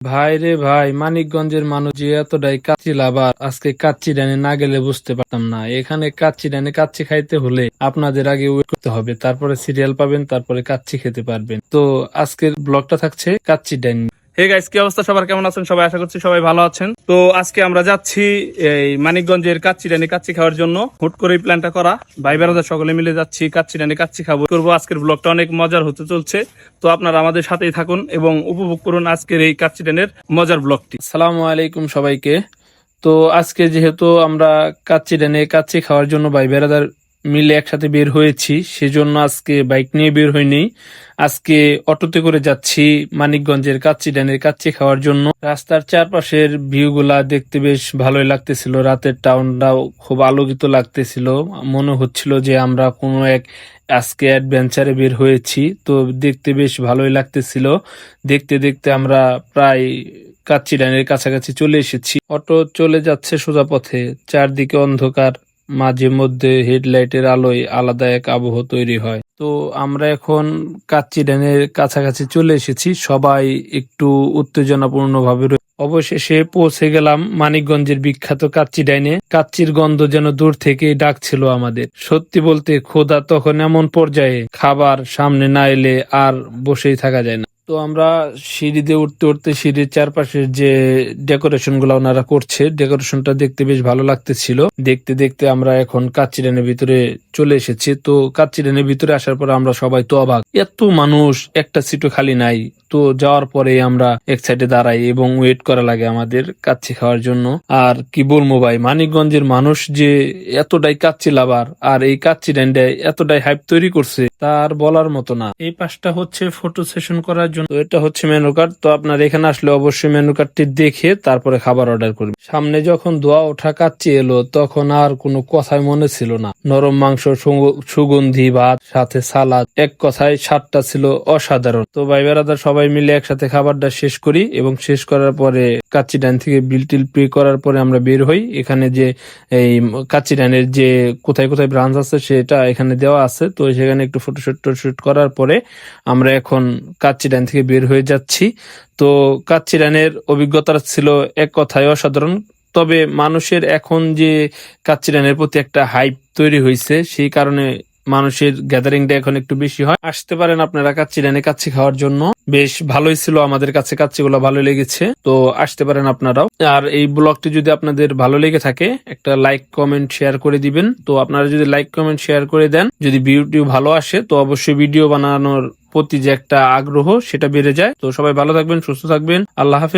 ভাই রে ভাই, মানিকগঞ্জের মানুষ যে এতটাই কাচ্চি লাভার, আজকে কাচ্চি ডানে না গেলে বুঝতে পারতাম না। এখানে কাচ্চি ডানে কাচ্চি খাইতে হলে আপনাদের আগে ওয়েট করতে হবে, তারপরে সিরিয়াল পাবেন, তারপরে কাচ্চি খেতে পারবেন। তো আজকের ব্লগটা থাকছে কাচ্চি ডান। হে গাইস, কি অবস্থা সবার? কেমন আছেন সবাই? আশা করছি সবাই ভালো আছেন। তো আজকে আমরা যাচ্ছি এই মানিকগঞ্জের কাচ্চিডানি কাচ্চি খাওয়ার জন্য। হুট করে প্ল্যানটা করা, ভাই বেড়াদার সকলে মিলে যাচ্ছি কাচ্চিডানি কাচ্চি খাবো করবো। আজকের ব্লগটা অনেক মজার হতে চলছে, তো আপনারা আমাদের সাথেই থাকুন এবং উপভোগ করুন আজকের এই কাচ্চিডানের মজার ব্লগটি। আসসালামু আলাইকুম সবাইকে। তো আজকে যেহেতু আমরা কাচ্চি ডানে কাচ্চি খাওয়ার জন্য ভাই বেড়াদার মিলে একসাথে বের হয়েছি, সেজন্য আজকে বাইক নিয়ে বের হইনি। আজকে অটোতে করে যাচ্ছি মানিকগঞ্জের কাচ্চি ডানের কাচ্চি খাওয়ার জন্য। রাস্তার চারপাশের ভিউ গুলা দেখতে বেশ ভালোই লাগতেছিল, রাতের টাউনটাও খুব আলোকিত লাগতেছিল। মনে হচ্ছিল যে আমরা কোনো এক আজকে অ্যাডভেঞ্চারে বের হয়েছি। তো দেখতে বেশ ভালোই লাগতেছিল। দেখতে দেখতে আমরা প্রায় কাচ্চি ডানের কাছাকাছি চলে এসেছি। অটো চলে যাচ্ছে সোজা পথে, চারদিকে অন্ধকার, মাঝে মধ্যে হেডলাইটের আলোয় আলাদা এক আবহ তৈরি হয়। তো আমরা এখন কাচ্চি ড্যামের কাছাকাছি চলে এসেছি, সবাই একটু উত্তেজনাপূর্ণ ভাবে অবশেষে পৌঁছে গেলাম মানিকগঞ্জের বিখ্যাত কাচ্চি ডাইনে। কাচ্চির গন্ধ যেন দূর থেকে ডাকছিল আমাদের। সত্যি বলতে ক্ষুধা তখন এমন পর্যায়ে, খাবার সামনে না এলে আর বসেই থাকা যায় না। তো আমরা সিঁড়ি দিয়ে উঠতে উঠতে সিঁড়ির চারপাশের যে ডেকোরেশন গুলা ওনারা করছে, ডেকোরেশনটা দেখতে বেশ ভালো লাগতেছিল। দেখতে দেখতে আমরা এখন কাচ্চিডানের ভিতরে চলে এসেছি। তো কাচ্চিডানের ভিতরে আসার পর আমরা সবাই তো অবাক, এত মানুষ, একটা সিটও খালি নাই। তো যাওয়ার পরে আমরা এক সাইডে দাঁড়াই এবং ওয়েট করা লাগে আমাদের কাচ্চি খাওয়ার জন্য। আর কি বলবো ভাই, মানিকগঞ্জের মানুষ যে এতটাই কাচ্চি লাভার আর এই কাচ্চি ডান্ডায় এতটাই হাইপ তৈরি করছে তার বলার মতো না। এই পাশটা হচ্ছে ফটো সেশন করার জন্য, তো এটা হচ্ছে মেনু কার্ড। তো আপনার এখানে আসলে অবশ্যই মেনু কার্ডটি দেখে তারপরে খাবার অর্ডার করবেন। সামনে যখন ধোয়া ওঠা কাচ্চি এলো তখন আর কোনো কথাই মনে ছিল না। নরম মাংস, সুগন্ধি ভাত, সাথে সালাদ, এক কথায় স্বাদটা ছিল অসাধারণ। তো ভাই বেড়াদার সবাই মিলে একসাথে খাবারটা শেষ করি এবং শেষ করার পরে কাচ্চি ডান থেকে বিল টিল পে করার পরে আমরা বের হই। এখানে যে এই কাচ্চি ডানের যে কোথায় কোথায় ব্রাঞ্চ আছে সেটা এখানে দেওয়া আছে। তো সেখানে একটু ফটোশুট করার পরে আমরা এখন কাচ্চি ডান থেকে বের হয়ে যাচ্ছি। তো কাচ্চি ডানের অভিজ্ঞতা ছিল এক কথায় অসাধারণ। তবে মানুষের এখন যে কাচ্চি ডানের প্রতি একটা হাইপ তৈরি হয়েছে, সেই কারণে মানুষের গ্যাদারিংটা এখন একটু বেশি হয়। আসতে পারেন আপনারা কাচ্চি ডানে কাচ্চি খাওয়ার জন্য, বেশ ভালোই ছিল। আমাদের কাছে কাচ্চিগুলো ভালো লেগেছে, তো আসতে পারেন আপনারাও। আর এই ব্লগটি যদি আপনাদের ভালো লেগে থাকে একটা লাইক কমেন্ট শেয়ার করে দিবেন। তো আপনারা যদি লাইক কমেন্ট শেয়ার করে দেন, যদি ভিডিও ভালো আসে তো অবশ্যই ভিডিও বানানোর প্রতি যে একটা আগ্রহ সেটা বেড়ে যায়। তো সবাই ভালো থাকবেন, সুস্থ থাকবেন, আল্লাহ হাফেজ।